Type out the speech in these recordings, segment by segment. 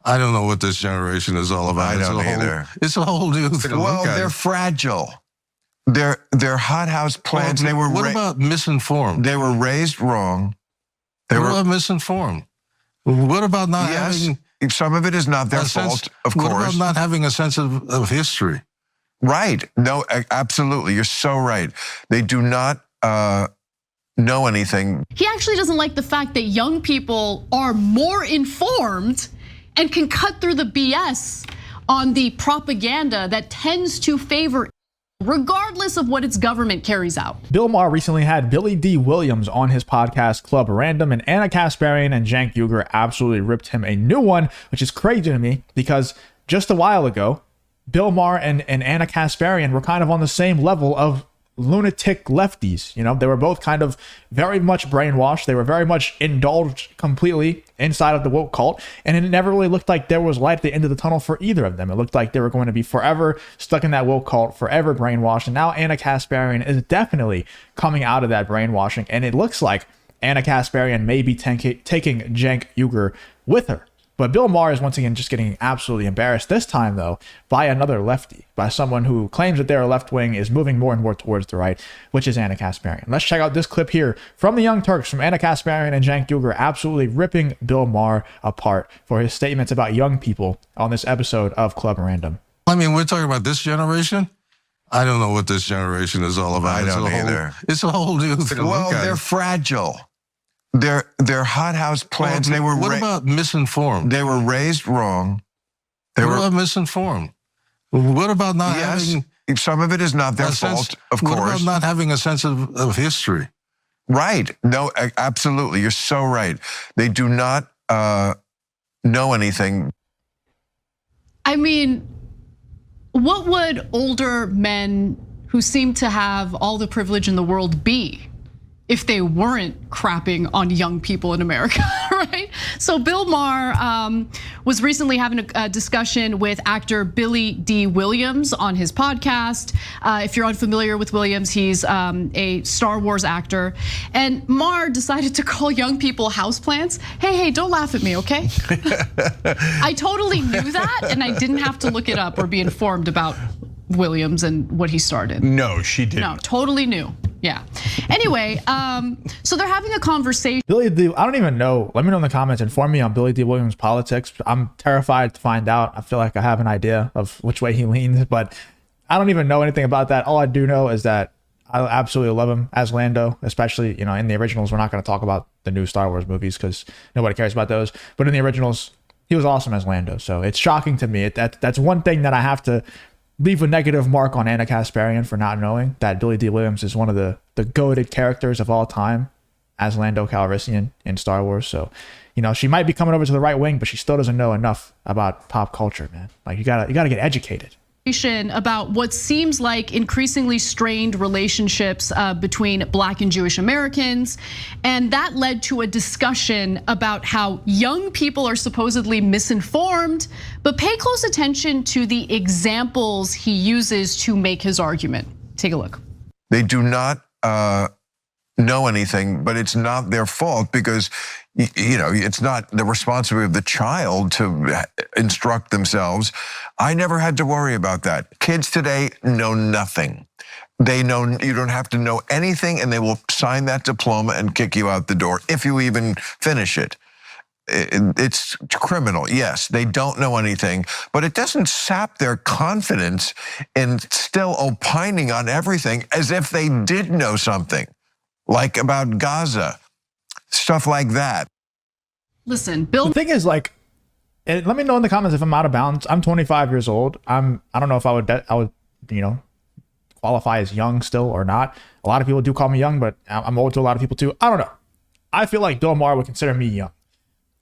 I don't know what this generation is all about. I don't either. It's a whole new thing. Well, they're fragile. They're hothouse plants. Well, what about misinformed? They were raised wrong. What about misinformed? What about not having... Some of it is not their fault, of course. What about not having a sense of history? Right. No, absolutely. You're so right. They do not know anything. He actually doesn't like the fact that young people are more informed and can cut through the BS on the propaganda that tends to favor, regardless of what its government carries out. Bill Maher recently had Billy D. Williams on his podcast Club Random, and Ana Kasparian and Cenk Uygur absolutely ripped him a new one, which is crazy to me because just a while ago, Bill Maher and Ana Kasparian were kind of on the same level of lunatic lefties. You know, they were both kind of very much brainwashed. They were very much indulged completely inside of the woke cult. And it never really looked like there was light at the end of the tunnel for either of them. It looked like they were going to be forever stuck in that woke cult, forever brainwashed. And now Ana Kasparian is definitely coming out of that brainwashing. And it looks like Ana Kasparian may be taking Cenk Uygur with her. But Bill Maher is once again just getting absolutely embarrassed, this time though, by another lefty, by someone who claims that their left wing is moving more and more towards the right, which is Ana Kasparian. Let's check out this clip here from the Young Turks, from Ana Kasparian and Cenk Uygur absolutely ripping Bill Maher apart for his statements about young people on this episode of Club Random. I mean, we're talking about this generation. I don't know what this generation is all about. I don't either. It's a whole new thing. Well, they're fragile. They're hothouse plants. Well, what about misinformed? They were raised wrong. What about misinformed? What about not having... Some of it is not their fault, of course. What about not having a sense of history? Right. No, absolutely. You're so right. They do not know anything. I mean, what would older men who seem to have all the privilege in the world be if they weren't crapping on young people in America, right? So Bill Maher was recently having a discussion with actor Billy D. Williams on his podcast. If you're unfamiliar with Williams, he's a Star Wars actor. And Maher decided to call young people houseplants. Hey, don't laugh at me, okay? I totally knew that, and I didn't have to look it up or be informed about Williams and what he started. No, she didn't. No, totally new. Yeah. Anyway, so they're having a conversation. Billy D, I don't even know. Let me know in the comments. Inform me on Billy D. Williams' politics. I'm terrified to find out. I feel like I have an idea of which way he leans, but I don't even know anything about that. All I do know is that I absolutely love him as Lando, especially, you know, in the originals. We're not going to talk about the new Star Wars movies because nobody cares about those. But in the originals, he was awesome as Lando. So it's shocking to me. That's one thing that I have to leave a negative mark on Ana Kasparian for not knowing that Billy D. Williams is one of the goated characters of all time as Lando Calrissian in Star Wars. So, you know, she might be coming over to the right wing, but she still doesn't know enough about pop culture, man. Like you gotta get educated. About what seems like increasingly strained relationships between Black and Jewish Americans. And that led to a discussion about how young people are supposedly misinformed, but pay close attention to the examples he uses to make his argument. Take a look. They do not know anything, but it's not their fault because, you know, it's not the responsibility of the child to instruct themselves. I never had to worry about that. Kids today know nothing. They know you don't have to know anything, and they will sign that diploma and kick you out the door if you even finish it. It's criminal, yes, they don't know anything, but it doesn't sap their confidence in still opining on everything as if they did know something, like about Gaza, stuff like that. Listen, Bill. The thing is, like, and let me know in the comments if I'm out of bounds. I'm 25 years old. I don't know if I would, you know, qualify as young still or not. A lot of people do call me young, but I'm old to a lot of people too. I don't know. I feel like Bill Maher would consider me young.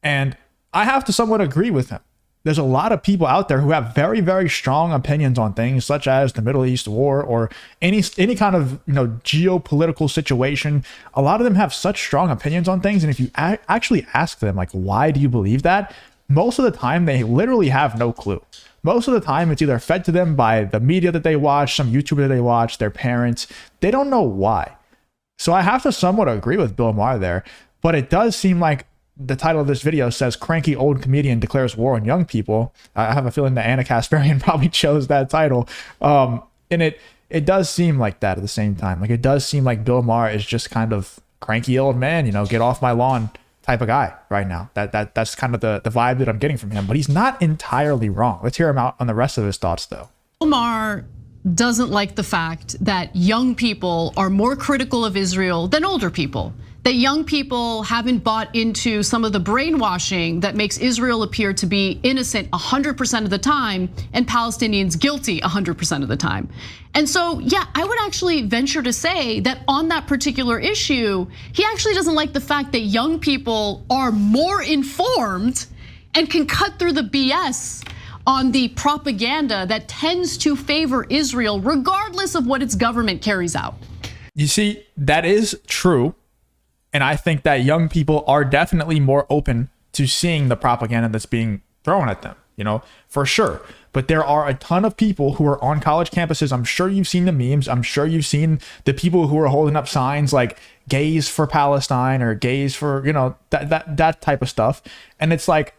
And I have to somewhat agree with him. There's a lot of people out there who have very, very strong opinions on things such as the Middle East war or any kind of, you know, geopolitical situation. A lot of them have such strong opinions on things. And if you actually ask them, like, why do you believe that? Most of the time, they literally have no clue. Most of the time, it's either fed to them by the media that they watch, some YouTuber that they watch, their parents. They don't know why. So I have to somewhat agree with Bill Maher there. But it does seem like the title of this video says cranky old comedian declares war on young people. I have a feeling that Ana Kasparian probably chose that title. And it does seem like that at the same time. Like, it does seem like Bill Maher is just kind of cranky old man, get off my lawn type of guy right now. That's kind of the vibe that I'm getting from him, but he's not entirely wrong. Let's hear him out on the rest of his thoughts though. Bill Maher doesn't like the fact that young people are more critical of Israel than older people. That young people haven't bought into some of the brainwashing that makes Israel appear to be innocent 100% of the time and Palestinians guilty 100% of the time. And so, yeah, I would actually venture to say that on that particular issue, he actually doesn't like the fact that young people are more informed and can cut through the BS on the propaganda that tends to favor Israel, regardless of what its government carries out. You see, that is true. And I think that young people are definitely more open to seeing the propaganda that's being thrown at them, for sure. But there are a ton of people who are on college campuses. I'm sure you've seen the memes. I'm sure you've seen the people who are holding up signs like gays for Palestine or gays for, that type of stuff. And it's like,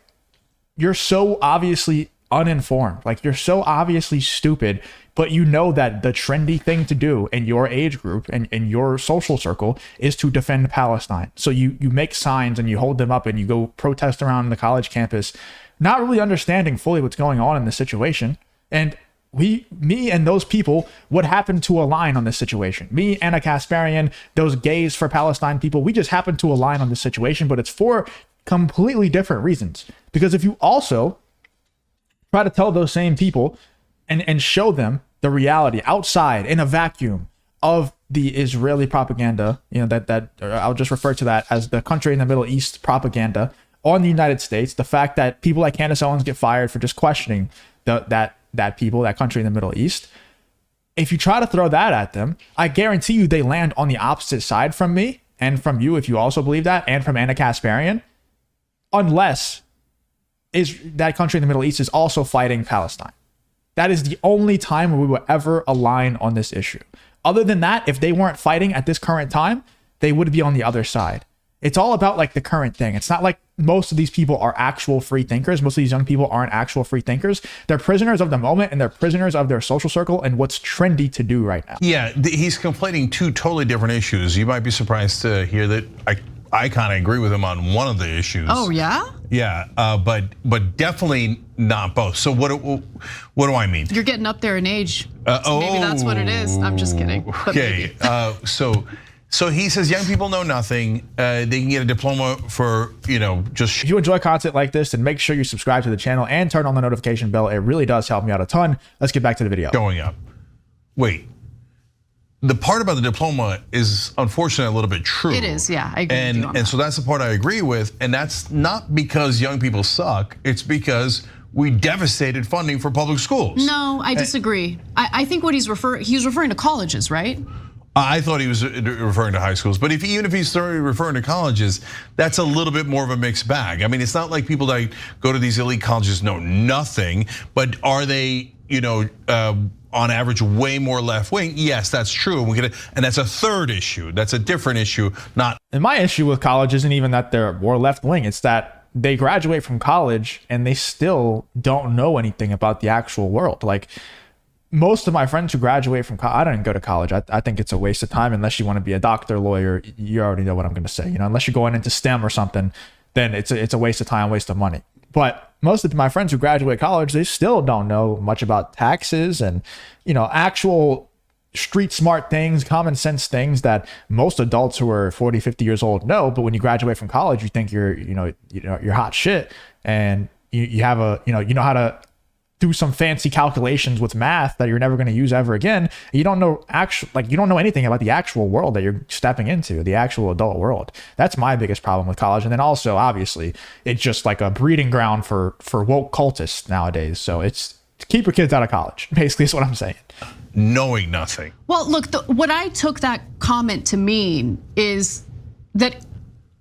you're so obviously uninformed. Like, you're so obviously stupid, but that the trendy thing to do in your age group and in your social circle is to defend Palestine. So you make signs and you hold them up and you go protest around the college campus, not really understanding fully what's going on in the situation. And me and those people would happen to align on this situation. Me, Ana Kasparian, those gays for Palestine people, we just happen to align on this situation, but it's for completely different reasons. Because if you also try to tell those same people and show them the reality outside in a vacuum of the Israeli propaganda, I'll just refer to that as the country in the Middle East propaganda on the United States, the fact that people like Candace Owens get fired for just questioning that country in the Middle East. If you try to throw that at them, I guarantee you they land on the opposite side from me and from you if you also believe that, and from Ana Kasparian, unless that country in the Middle East is also fighting Palestine. That is the only time where we will ever align on this issue. Other than that, if they weren't fighting at this current time, they would be on the other side. It's all about like the current thing. It's not like most of these people are actual free thinkers. Most of these young people aren't actual free thinkers. They're prisoners of the moment and they're prisoners of their social circle and what's trendy to do right now. Yeah, he's conflating two totally different issues. You might be surprised to hear that I kind of agree with him on one of the issues. Oh, yeah? Yeah, but definitely not both. So what do I mean? You're getting up there in age. So maybe that's what it is. I'm just kidding. Okay, so he says young people know nothing. They can get a diploma for, just. If you enjoy content like this, then make sure you subscribe to the channel and turn on the notification bell. It really does help me out a ton. Let's get back to the video. Going up. Wait. The part about the diploma is unfortunately a little bit true. It is, yeah, I agree with you on that. And so that's the part I agree with, and that's not because young people suck, it's because we devastated funding for public schools. No, I disagree. I think what he's referring to colleges, right? I thought he was referring to high schools, but even if he's referring to colleges, that's a little bit more of a mixed bag. I mean, it's not like people that go to these elite colleges know nothing, but are they, on average, way more left wing? Yes, that's true. And that's a third issue. That's a different issue. And my issue with college isn't even that they're more left wing. It's that they graduate from college and they still don't know anything about the actual world. Like, most of my friends who graduate from college, I didn't go to college. I think it's a waste of time unless you want to be a doctor, lawyer. You already know what I'm going to say. Unless you're going into STEM or something, then it's a waste of time, waste of money. But most of my friends who graduate college, they still don't know much about taxes and, actual street smart things, common sense things that most adults who are 40, 50 years old know. But when you graduate from college, you think you're hot shit and you have you know how to do some fancy calculations with math that you're never going to use ever again. You don't know you don't know anything about the actual world that you're stepping into, the actual adult world. That's my biggest problem with college. And then also, obviously, it's just like a breeding ground for woke cultists nowadays. So it's keep your kids out of college, basically is what I'm saying. Knowing nothing. Well, look, what I took that comment to mean is that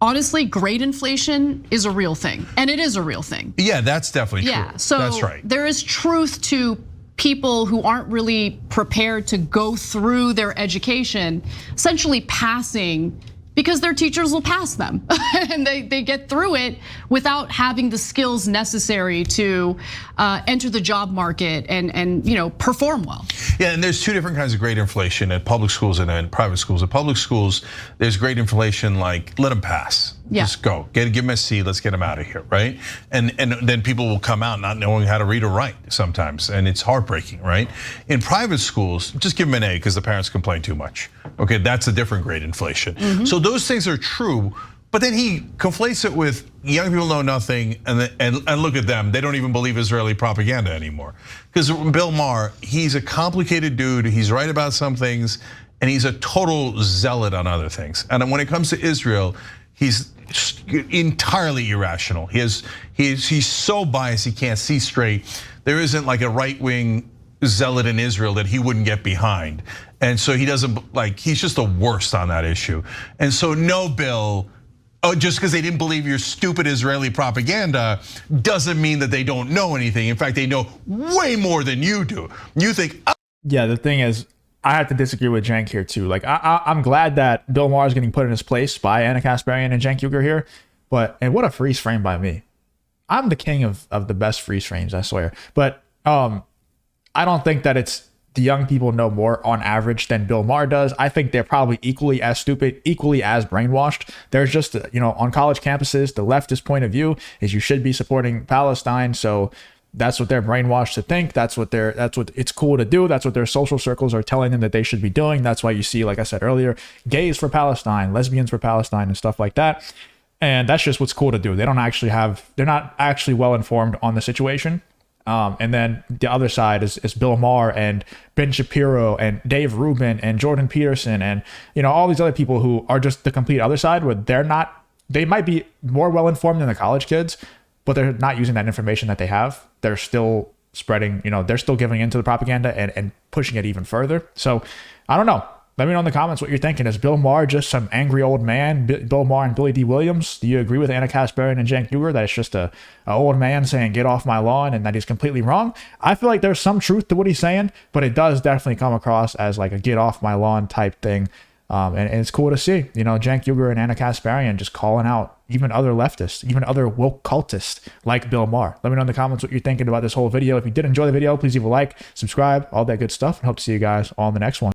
honestly, grade inflation is a real thing, and it is a real thing. Yeah, that's definitely true. Yeah, so that's right. There is truth to people who aren't really prepared to go through their education, essentially passing Because their teachers will pass them and they get through it without having the skills necessary to enter the job market and perform well. Yeah, and there's two different kinds of grade inflation at public schools and in private schools. At public schools, there's grade inflation like let them pass. Yeah. Just go, give them a C, let's get them out of here, right? And then people will come out not knowing how to read or write sometimes, and it's heartbreaking, right? In private schools, just give them an A because the parents complain too much. Okay, that's a different grade inflation. So those things are true, but then he conflates it with young people know nothing, and look at them, they don't even believe Israeli propaganda anymore. Because Bill Maher, he's a complicated dude, he's right about some things, and he's a total zealot on other things. And when it comes to Israel, he's entirely irrational. He's so biased he can't see straight. There isn't like a right-wing zealot in Israel that he wouldn't get behind. And so he doesn't, he's just the worst on that issue. And so no, Bill, just because they didn't believe your stupid Israeli propaganda doesn't mean that they don't know anything. In fact, they know way more than you do. You think, Yeah, the thing is, I have to disagree with Cenk here too. Like, I'm glad that Bill Maher is getting put in his place by Ana Kasparian and Cenk Uygur here, and what a freeze frame by me. I'm the king of the best freeze frames, I swear. But I don't think that it's the young people know more on average than Bill Maher does. I think they're probably equally as stupid, equally as brainwashed. There's just, on college campuses, the leftist point of view is you should be supporting Palestine. So that's what they're brainwashed to think. That's what it's cool to do. That's what their social circles are telling them that they should be doing. That's why you see, like I said earlier, gays for Palestine, lesbians for Palestine, and stuff like that. And that's just what's cool to do. They're not actually well informed on the situation. And then the other side is Bill Maher and Ben Shapiro and Dave Rubin and Jordan Peterson and all these other people who are just the complete other side, where they might be more well informed than the college kids, but they're not using that information that they have. They're still spreading, they're still giving into the propaganda and pushing it even further. So I don't know. Let me know in the comments what you're thinking. Is Bill Maher just some angry old man? Bill Maher and Billy D. Williams? Do you agree with Ana Kasparian and Cenk Uygur that it's just a old man saying get off my lawn and that he's completely wrong? I feel like there's some truth to what he's saying, but it does definitely come across as like a get off my lawn type thing. And it's cool to see, Cenk Uygur and Ana Kasparian just calling out even other leftists, even other woke cultists like Bill Maher. Let me know in the comments what you're thinking about this whole video. If you did enjoy the video, please leave a like, subscribe, all that good stuff, and hope to see you guys on the next one.